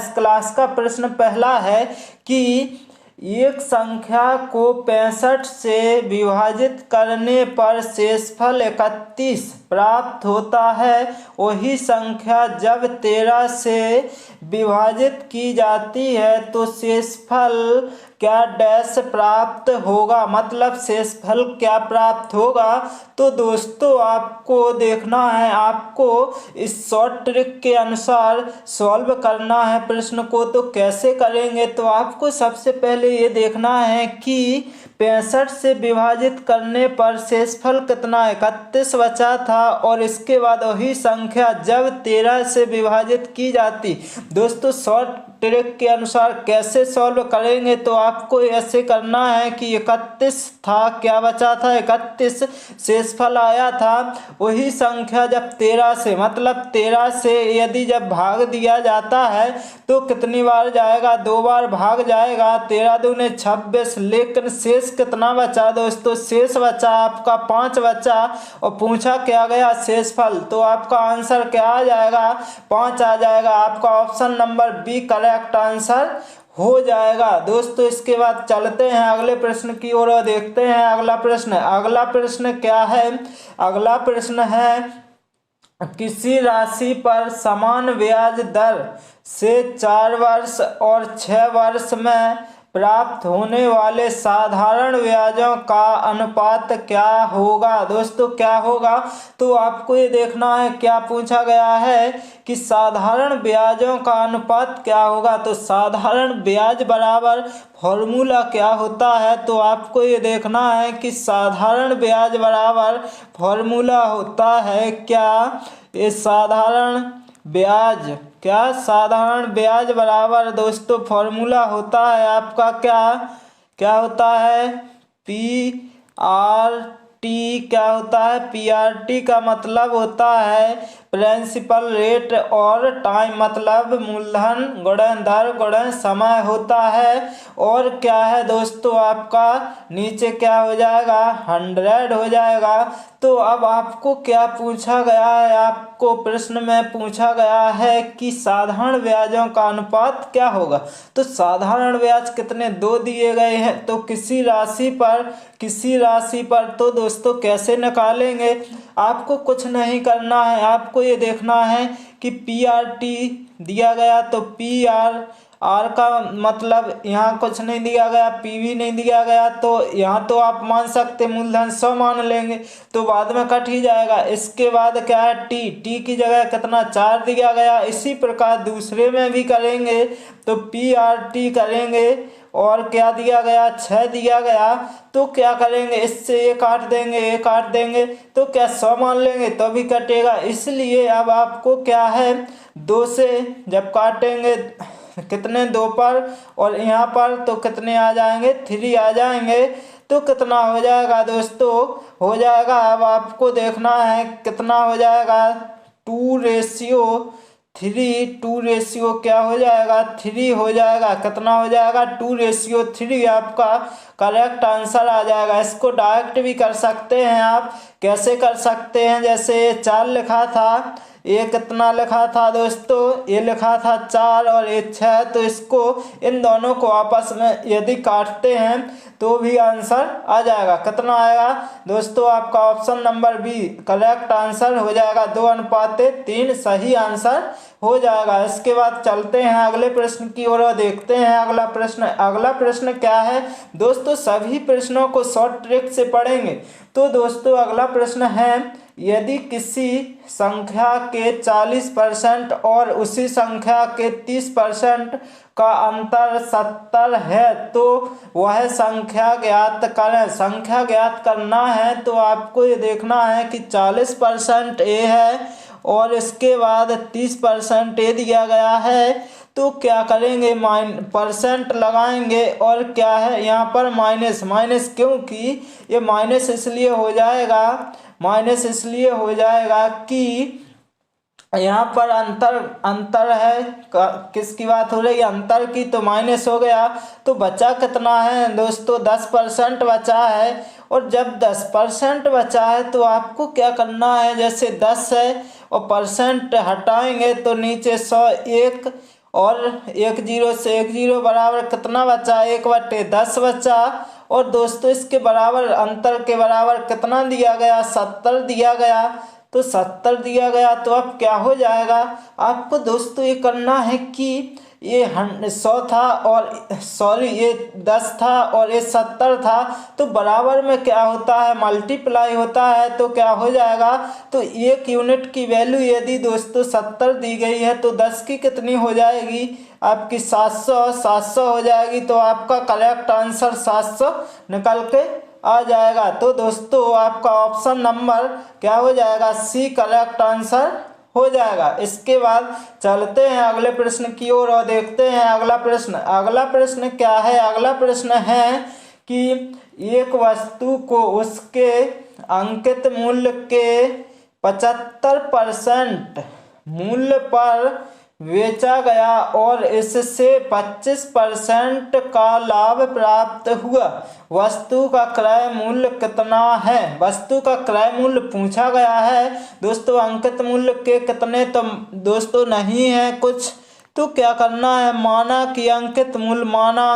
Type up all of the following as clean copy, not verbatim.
इस क्लास का प्रश्न पहला है कि एक संख्या को 65 से विभाजित करने पर शेषफल 31 प्राप्त होता है। वही संख्या जब 13 से विभाजित की जाती है तो शेषफल क्या डैश प्राप्त होगा, मतलब शेषफल क्या प्राप्त होगा। तो दोस्तों आपको देखना है, आपको इस शॉर्ट ट्रिक के अनुसार सॉल्व करना है प्रश्न को। तो कैसे करेंगे, तो आपको सबसे पहले ये देखना है कि 65 से विभाजित करने पर शेषफल कितना 31 बचा था, और इसके बाद वही संख्या जब 13 से विभाजित की जाती। दोस्तों शॉर्ट ट्रिक के अनुसार कैसे सॉल्व करेंगे, तो आपको ऐसे करना है कि 31 था, क्या बचा था 31 शेषफल आया था। वही संख्या जब 13 से, मतलब 13 से यदि जब भाग दिया जाता है तो कितनी बार जाएगा, 2 बार भाग जाएगा। 13 दूने 26, लेकिन शेष कितना बचा दोस्तों, शेष बचा आपका 5 बचा, और पूछा क्या गया शेषफल, तो आपका आंसर क्या आ जाएगा, 5 आ जाएगा। आपका option number B correct answer हो जाएगा। दोस्तों इसके बाद चलते हैं अगले प्रश्न की ओर और देखते हैं अगला प्रश्न। अगला प्रश्न क्या है, अगला प्रश्न है किसी राशि पर समान ब्याज दर से 4 वर्ष और 6 वर्ष में प्राप्त होने वाले साधारण ब्याजों का अनुपात क्या होगा। दोस्तों क्या होगा, तो आपको ये देखना है क्या पूछा गया है कि साधारण ब्याजों का अनुपात क्या होगा। तो साधारण ब्याज बराबर फॉर्मूला क्या होता है, तो आपको ये देखना है कि साधारण ब्याज बराबर फॉर्मूला होता है क्या, ये साधारण ब्याज, क्या साधारण ब्याज बराबर दोस्तों फॉर्मूला होता है आपका क्या, क्या होता है PRT, क्या होता है PRT का मतलब होता है प्रिंसिपल रेट, और टाइम मतलब मूलधन गुणन दर गुणन समय होता है। और क्या है दोस्तों आपका नीचे क्या हो जाएगा 100 हो जाएगा। तो अब आपको क्या पूछा गया है, आपको प्रश्न में पूछा गया है कि साधारण ब्याजों का अनुपात क्या होगा। तो साधारण ब्याज कितने 2 दिए गए हैं, तो किसी राशि पर तो दोस्तों कैसे निकालेंगे, आपको कुछ नहीं करना है, आपको ये देखना है कि PRT दिया गया, तो आर का मतलब यहाँ कुछ नहीं दिया गया, PV नहीं दिया गया, तो यहाँ तो आप मान सकते मूलधन 100 मान लेंगे, तो बाद में कट ही जाएगा। इसके बाद क्या है टी की जगह कितना 4 दिया गया। इसी प्रकार दूसरे में भी करेंगे, तो PRT करेंगे, और क्या दिया गया 6 दिया गया, तो क्या करेंगे इससे ये काट देंगे, तो क्या 100 मान लेंगे तो भी कटेगा। इसलिए अब आपको क्या है 2 से जब काटेंगे कितने 2 पर, और यहाँ पर तो कितने आ जाएंगे 3 आ जाएंगे, तो कितना हो जाएगा दोस्तों, हो जाएगा अब आपको देखना है कितना हो जाएगा 2:3 क्या हो जाएगा 3 हो जाएगा, कितना हो जाएगा 2:3 आपका करेक्ट आंसर आ जाएगा। इसको डायरेक्ट भी कर सकते हैं आप, कैसे कर सकते हैं, जैसे 4 लिखा था, ये कितना लिखा था दोस्तों, ये लिखा था 4 और ये 6, तो इसको इन दोनों को आपस में यदि काटते हैं तो भी आंसर आ जाएगा। कितना आएगा दोस्तों, आपका option number B correct answer हो जाएगा, 2:3 सही आंसर हो जाएगा। इसके बाद चलते हैं अगले प्रश्न की ओर और देखते हैं अगला प्रश्न। अगला प्रश्न क्या है दोस्तों, सभी प्रश्नों को शॉर्ट ट्रिक से पढ़ेंगे। तो दोस्तों अगला प्रश्न है, यदि किसी संख्या के 40% और उसी संख्या के 30% का अंतर 70 है तो वह संख्या ज्ञात करें। संख्या ज्ञात करना है तो आपको ये देखना है कि 40% ए है और इसके बाद 30% ए दिया गया है, तो क्या करेंगे परसेंट लगाएंगे, और क्या है यहाँ पर माइनस, क्योंकि ये माइनस इसलिए हो जाएगा कि यहाँ पर अंतर है, किसकी बात हो रही है अंतर की, तो माइनस हो गया। तो बचा कितना है दोस्तों 10% बचा है, और जब 10% बचा है तो आपको क्या करना है, जैसे 10 है और परसेंट हटाएंगे तो नीचे 100 1 और 1 0 से 1 0 बराबर कितना बचा, 1/10 बचा। और दोस्तों इसके बराबर अंतर के बराबर कितना दिया गया, 70 दिया गया। तो 70 दिया गया तो अब क्या हो जाएगा, आपको दोस्तों ये करना है कि ये 100 था और सॉरी ये 10 था और ये 70 था, तो बराबर में क्या होता है, मल्टीप्लाई होता है। तो क्या हो जाएगा, तो 1 यूनिट की वैल्यू यदि दोस्तों 70 दी गई है तो 10 की कितनी हो जाएगी आपकी, 700 हो जाएगी। तो आपका करेक्ट आंसर 700 निकल के आ जाएगा। तो दोस्तों आपका ऑप्शन नंबर क्या हो जाएगा, सी करेक्ट आंसर हो जाएगा। इसके बाद चलते हैं अगले प्रश्न की ओर और देखते हैं अगला प्रश्न। अगला प्रश्न क्या है, अगला प्रश्न है कि एक वस्तु को उसके अंकित मूल्य के 75% मूल्य पर बेचा गया और इससे 25% का लाभ प्राप्त हुआ। वस्तु का क्रय मूल्य कितना है, वस्तु का क्रय मूल्य पूछा गया है दोस्तों। अंकित मूल्य के कितने तो दोस्तों नहीं है कुछ, तो क्या करना है, माना कि अंकित मूल्य, माना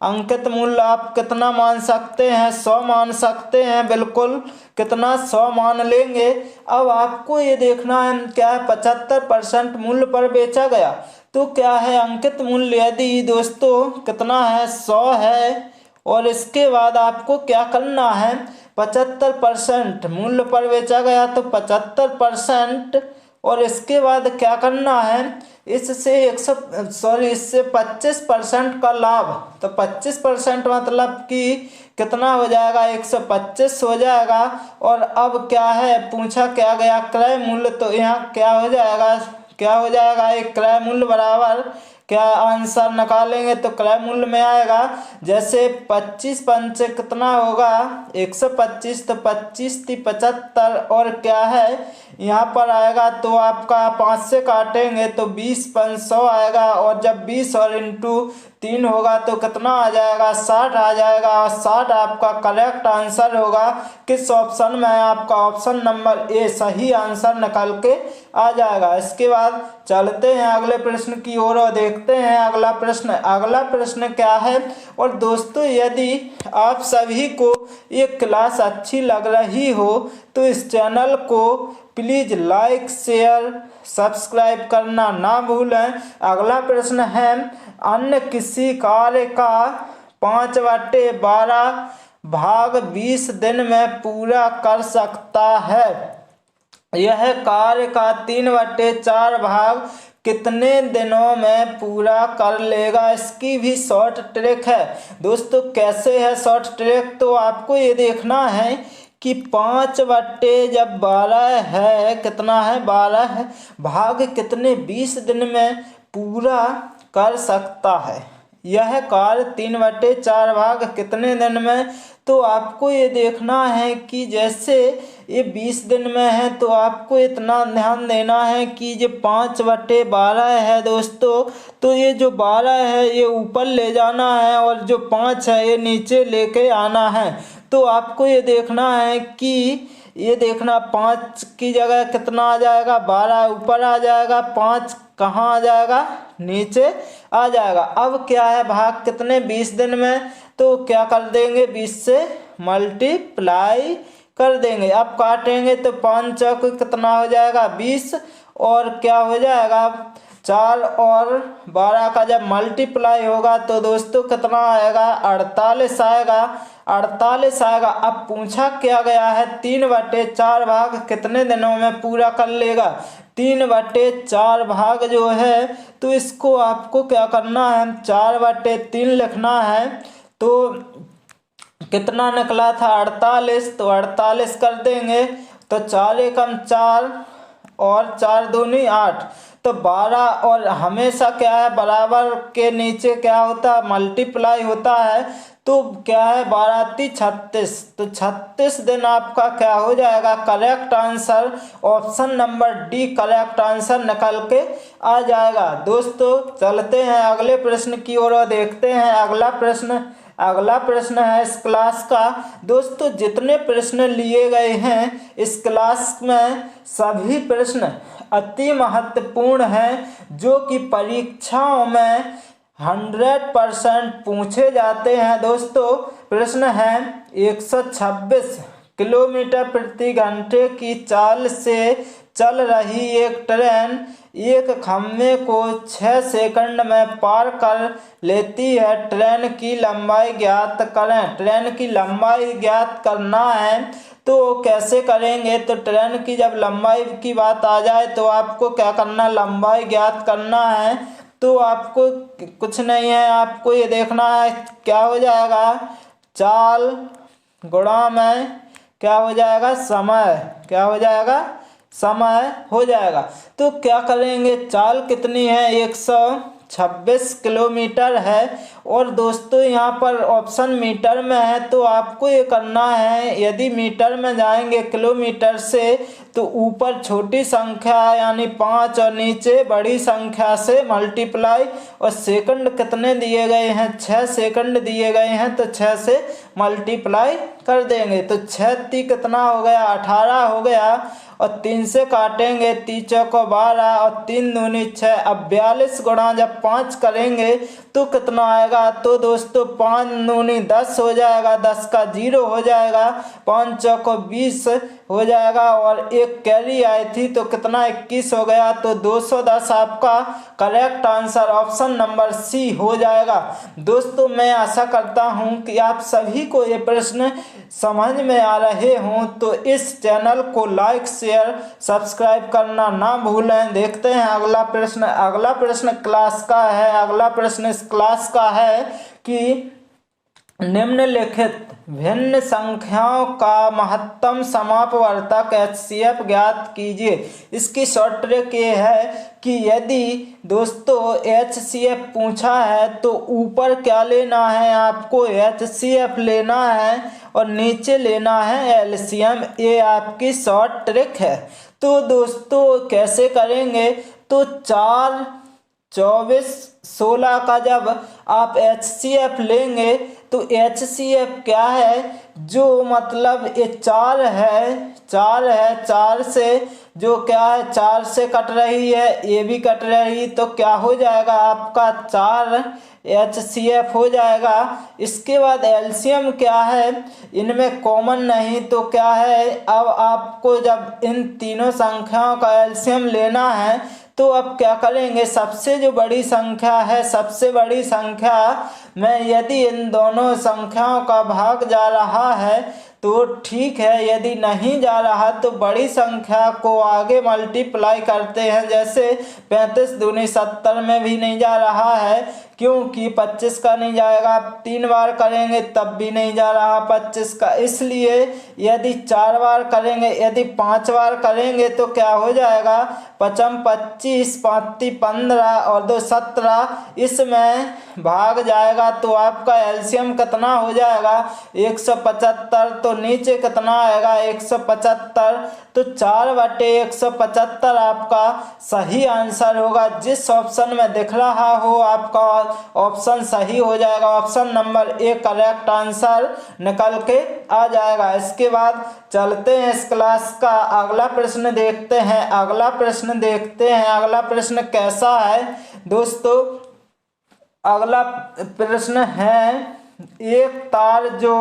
अंकित मूल्य आप कितना मान सकते हैं, 100 मान सकते हैं, बिल्कुल कितना 100 मान लेंगे। अब आपको ये देखना है क्या है, 75% मूल्य पर बेचा गया। तो क्या है अंकित मूल्य, यदि दोस्तों कितना है, 100 है। और इसके बाद आपको क्या करना है, 75% मूल्य पर बेचा गया तो 75%, और इसके बाद क्या करना है, इससे 25% का लाभ। तो 25% मतलब कि कितना हो जाएगा, 125 हो जाएगा। और अब क्या है पूछा क्या गया, क्रय मूल्य। तो यहाँ क्या हो जाएगा, एक क्रय मूल्य बराबर क्या आंसर निकालेंगे तो क्रय मूल्य में आएगा, जैसे 25 पंचे कितना होगा 125, तो 25 × 75 और क्या है यहाँ पर आएगा तो आपका 5 से काटेंगे तो 20 × 100 आएगा। और जब 20 और इंटू 3 होगा तो कितना आ जाएगा, 60 आ जाएगा। और 60 आपका करेक्ट आंसर होगा किस ऑप्शन में, आपका ऑप्शन नंबर ए सही आंसर निकल के आ जाएगा। इसके बाद चलते हैं अगले प्रश्न की ओर और देखते हैं अगला प्रश्न। अगला प्रश्न क्या है, और दोस्तों यदि आप सभी को ये क्लास अच्छी लग रही हो तो इस चैनल को प्लीज लाइक शेयर सब्सक्राइब करना ना भूलें। अगला प्रश्न है, अन्य किसी कार्य का 5/12 भाग 20 दिन में पूरा कर सकता है। यह कार्य का 3/4 भाग कितने दिनों में पूरा कर लेगा। इसकी भी शॉर्ट ट्रिक है दोस्तों। कैसे है शॉर्ट ट्रिक, तो आपको ये देखना है कि 5/12 है, कितना है 12 है, भाग कितने 20 दिन में पूरा कर सकता है। यह कार्य 3/4 भाग कितने दिन में, तो आपको ये देखना है कि जैसे ये 20 दिन में है तो आपको इतना ध्यान देना है कि जो 5/12 है दोस्तों, तो ये जो 12 है ये ऊपर ले जाना है और जो 5 है ये नीचे लेके आना है। तो आपको ये देखना है कि ये देखना 5 की जगह कितना आ जाएगा, 12 ऊपर आ जाएगा, 5 कहाँ आ जाएगा, नीचे आ जाएगा। अब क्या है भाग कितने 20 दिन में, तो क्या कर देंगे 20 से मल्टीप्लाई कर देंगे। अब काटेंगे तो 5 चौक कितना हो जाएगा 20, और क्या हो जाएगा 4 और 12 का जब मल्टीप्लाई होगा तो दोस्तों कितना आएगा 48 आएगा, 48 आएगा। अब पूछा क्या गया है 3/4 भाग कितने दिनों में पूरा कर लेगा। 3/4 भाग जो है तो इसको आपको क्या करना है 4/3 लिखना है। तो कितना निकला था 48, तो 48 कर देंगे तो 4 एकम 4 और 4 दूनी 8, तो 12। और हमेशा क्या है बराबर के नीचे क्या होता है मल्टीप्लाई होता है, तो क्या है 12 × 36, तो 36 दिन आपका क्या हो जाएगा correct answer option number D correct answer निकल के आ जाएगा। दोस्तों चलते हैं अगले प्रश्न की ओर और देखते हैं अगला प्रश्न। अगला प्रश्न है इस क्लास का दोस्तों, जितने प्रश्न लिए गए हैं इस क्लास में सभी प्रश्न अति महत्वपूर्ण हैं जो कि परीक्षाओं में 100% पूछे जाते हैं। दोस्तों प्रश्न है 126 किलोमीटर प्रति घंटे की चाल से चल रही एक ट्रेन एक खम्भे को 6 सेकंड में पार कर लेती है। ट्रेन की लंबाई ज्ञात करें। ट्रेन की लंबाई ज्ञात करना है तो कैसे करेंगे? तो ट्रेन की जब लंबाई की बात आ जाए तो आपको क्या करना, लंबाई ज्ञात करना है। तो आपको कुछ नहीं है, आपको ये देखना है क्या हो जाएगा, चाल गुणा में क्या हो जाएगा, समय, क्या हो जाएगा, समय हो जाएगा। तो क्या करेंगे, चाल कितनी है, 126 किलोमीटर है। और दोस्तों यहाँ पर ऑप्शन मीटर में है तो आपको ये करना है, यदि मीटर में जाएंगे किलोमीटर से तो ऊपर छोटी संख्या यानी 5 और नीचे बड़ी संख्या से मल्टीप्लाई, और सेकंड कितने दिए गए हैं, 6 सेकंड दिए गए हैं तो 6 से मल्टीप्लाई कर देंगे। तो 6 कितना हो गया, 18 हो गया, और 3 से काटेंगे, 3 चौको 12 और 3 दूनी 6। अब 42 गुणा जब 5 करेंगे तो कितना आएगा, तो दोस्तों 5 दूनी 10 हो जाएगा, 10 का 0 हो जाएगा, 5 चौको 20 हो जाएगा, और एक कैरी आई थी तो कितना 21 हो गया। तो 210 आपका correct answer option number C हो जाएगा। दोस्तों मैं आशा करता हूं कि आप सभी को ये प्रश्न समझ में आ रहे हों, तो इस चैनल को लाइक शेयर सब्सक्राइब करना ना भूलें। देखते हैं अगला प्रश्न। अगला प्रश्न क्लास का है। अगला प्रश्न इस क्लास का है कि निम्नलिखित भिन्न संख्याओं का महत्तम समापवर्तक HCF ज्ञात कीजिए। इसकी शॉर्ट ट्रिक ये है कि यदि दोस्तों HCF पूछा है तो ऊपर क्या लेना है, आपको HCF लेना है और नीचे लेना है LCM। ये आपकी शॉर्ट ट्रिक है। तो दोस्तों कैसे करेंगे, तो 4, 24, 16 का जब आप HCF लेंगे तो HCF क्या है, जो मतलब ये 4 है, 4 से जो क्या है 4 से कट रही है, ये भी कट रही, तो क्या हो जाएगा आपका 4 HCF हो जाएगा। इसके बाद LCM क्या है, इनमें कॉमन नहीं तो क्या है, अब आपको जब इन तीनों संख्याओं का LCM लेना है तो अब क्या करेंगे, सबसे जो बड़ी संख्या है, सबसे बड़ी संख्या में यदि इन दोनों संख्याओं का भाग जा रहा है तो ठीक है, यदि नहीं जा रहा तो बड़ी संख्या को आगे मल्टीप्लाई करते हैं। जैसे 35 दूनी 70 में भी नहीं जा रहा है क्योंकि 25 का नहीं जाएगा, 3 बार करेंगे तब भी नहीं जा रहा 25 का, इसलिए यदि 4 बार करेंगे, यदि 5 बार करेंगे तो क्या हो जाएगा, 5 25, 5 15 और 2 17, इसमें भाग जाएगा तो आपका एलसीएम कितना हो जाएगा 175। तो नीचे कितना आएगा 175, तो 4/175 आपका सही आंसर होगा। जिस ऑप्शन में दिख रहा हो आपका ऑप्शन सही हो जाएगा, option number A correct answer निकल के आ जाएगा। इसके बाद चलते हैं इस क्लास का अगला प्रश्न देखते हैं। अगला प्रश्न कैसा है दोस्तों, अगला प्रश्न है, एक तार जो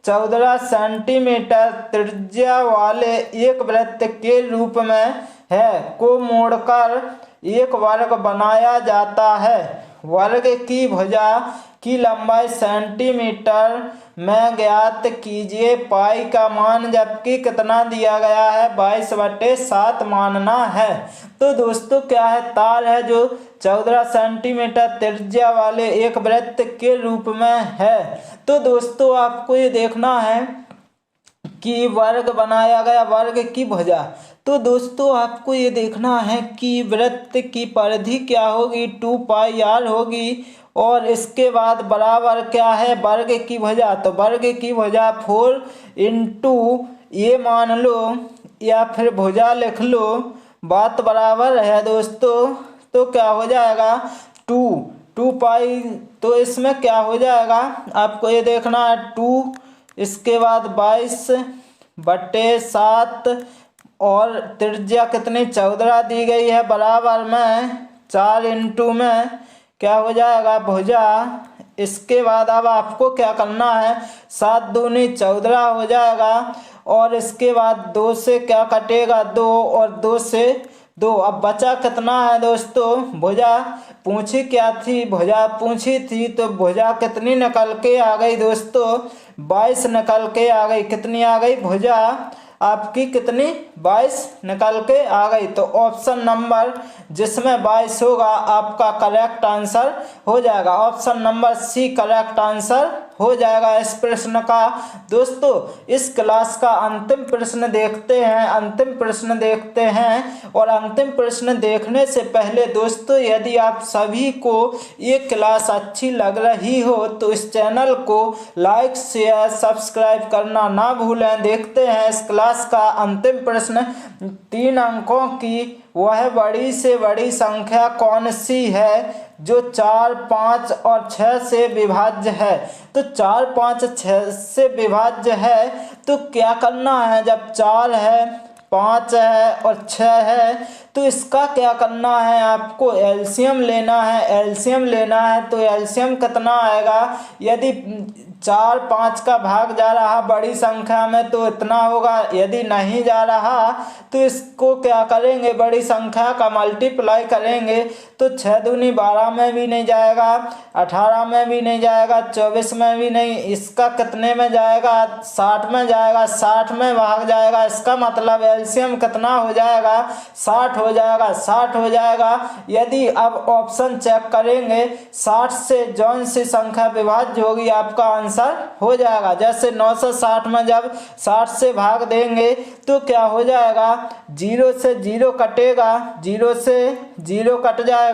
14 सेंटीमीटर त्रिज्या वाले एक वृत्त के रूप में है को मोड़कर एक वर्ग बनाया जाता है। वर्ग की भुजा की लंबाई सेंटीमीटर में ज्ञात कीजिए। पाई का मान जबकि कितना दिया गया है 22/7 मानना है। तो दोस्तों क्या है, तार है जो 14 सेंटीमीटर त्रिज्या वाले एक वृत्त के रूप में है। तो दोस्तों आपको ये देखना है कि वर्ग बनाया गया, वर्ग की भुजा। तो दोस्तों आपको ये देखना है कि वृत्त की परिधि क्या होगी 2πr होगी, और इसके बाद बराबर क्या है वर्ग की भुजा। तो वर्ग की भुजा 4 × ये मान लो या फिर भुजा लिख लो, बात बराबर है दोस्तों। तो क्या हो जाएगा 2π, तो इसमें क्या हो जाएगा आपको ये देखना है 2, इसके बाद 22/7 और त्रिज्या कितनी 14 दी गई है, बराबर में 4 इंटू में क्या हो जाएगा भुजा। इसके बाद अब आपको क्या करना है, 7 दूनी 14 हो जाएगा और इसके बाद 2 से क्या कटेगा 2 और 2 से 2। अब बचा कितना है दोस्तों, भुजा पूछी क्या थी, भुजा पूछी थी तो भुजा कितनी निकल के आ गई दोस्तों, 22 निकल के आ गई। कितनी आ गई भुजा आपकी, कितनी 22 निकल के आ गई। तो ऑप्शन नंबर जिसमें 22 होगा आपका करेक्ट आंसर हो जाएगा। Option number C correct answer हो जाएगा इस प्रश्न का। दोस्तों इस क्लास का अंतिम प्रश्न देखते हैं, अंतिम प्रश्न देखते हैं। और अंतिम प्रश्न देखने से पहले दोस्तों यदि आप सभी को ये क्लास अच्छी लग रही हो तो इस चैनल को लाइक शेयर सब्सक्राइब करना ना भूलें। देखते हैं इस क्लास का अंतिम प्रश्न। 3 अंकों की वह बड़ी से बड़ी संख्या कौन सी है जो 4, 5 और 6 से विभाज्य है। तो 4, 5, 6 से विभाज्य है तो क्या करना है, जब 4 है 5 है और 6 है तो इसका क्या करना है, आपको एलसीएम लेना है। एलसीएम लेना है तो एलसीएम कितना आएगा, यदि 4, 5 का भाग जा रहा बड़ी संख्या में तो इतना होगा, यदि नहीं जा रहा तो इसको क्या करेंगे, बड़ी संख्या का मल्टीप्लाई करेंगे। तो 6 दूनी 12 में भी नहीं जाएगा, 18 में भी नहीं जाएगा, 24 में भी नहीं, इसका कितने में जाएगा, 60 में जाएगा, 60 में भाग जाएगा। इसका मतलब एलसीएम कितना हो जाएगा, 60 हो जाएगा, 60 हो जाएगा। यदि अब ऑप्शन चेक करेंगे 60 से जौन सी संख्या विभाज्य होगी आपका आंसर हो जाएगा। जैसे 960 में जब 60 से भाग देंगे तो क्या हो जाएगा, 0 से 0 कटेगा, 0 से 0 कट जाएगा।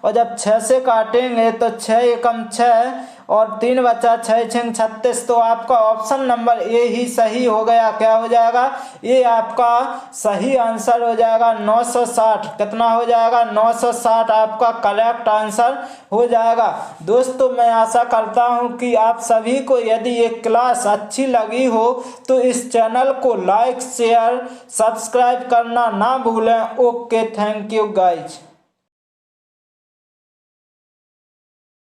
और जब 6 से काटेंगे तो 6 एकम 6 और 3 बचा, 6 6 36। तो आपका ऑप्शन नंबर ए ही सही हो गया। क्या हो जाएगा, ये आपका सही आंसर हो जाएगा 960। कितना हो जाएगा, 960 आपका करेक्ट आंसर हो जाएगा। दोस्तों मैं आशा करता हूँ कि आप सभी को यदि ये क्लास अच्छी लगी हो तो इस चैनल को लाइक शेयर सब्सक्राइब करना ना भूलें। Okay, thank you guys.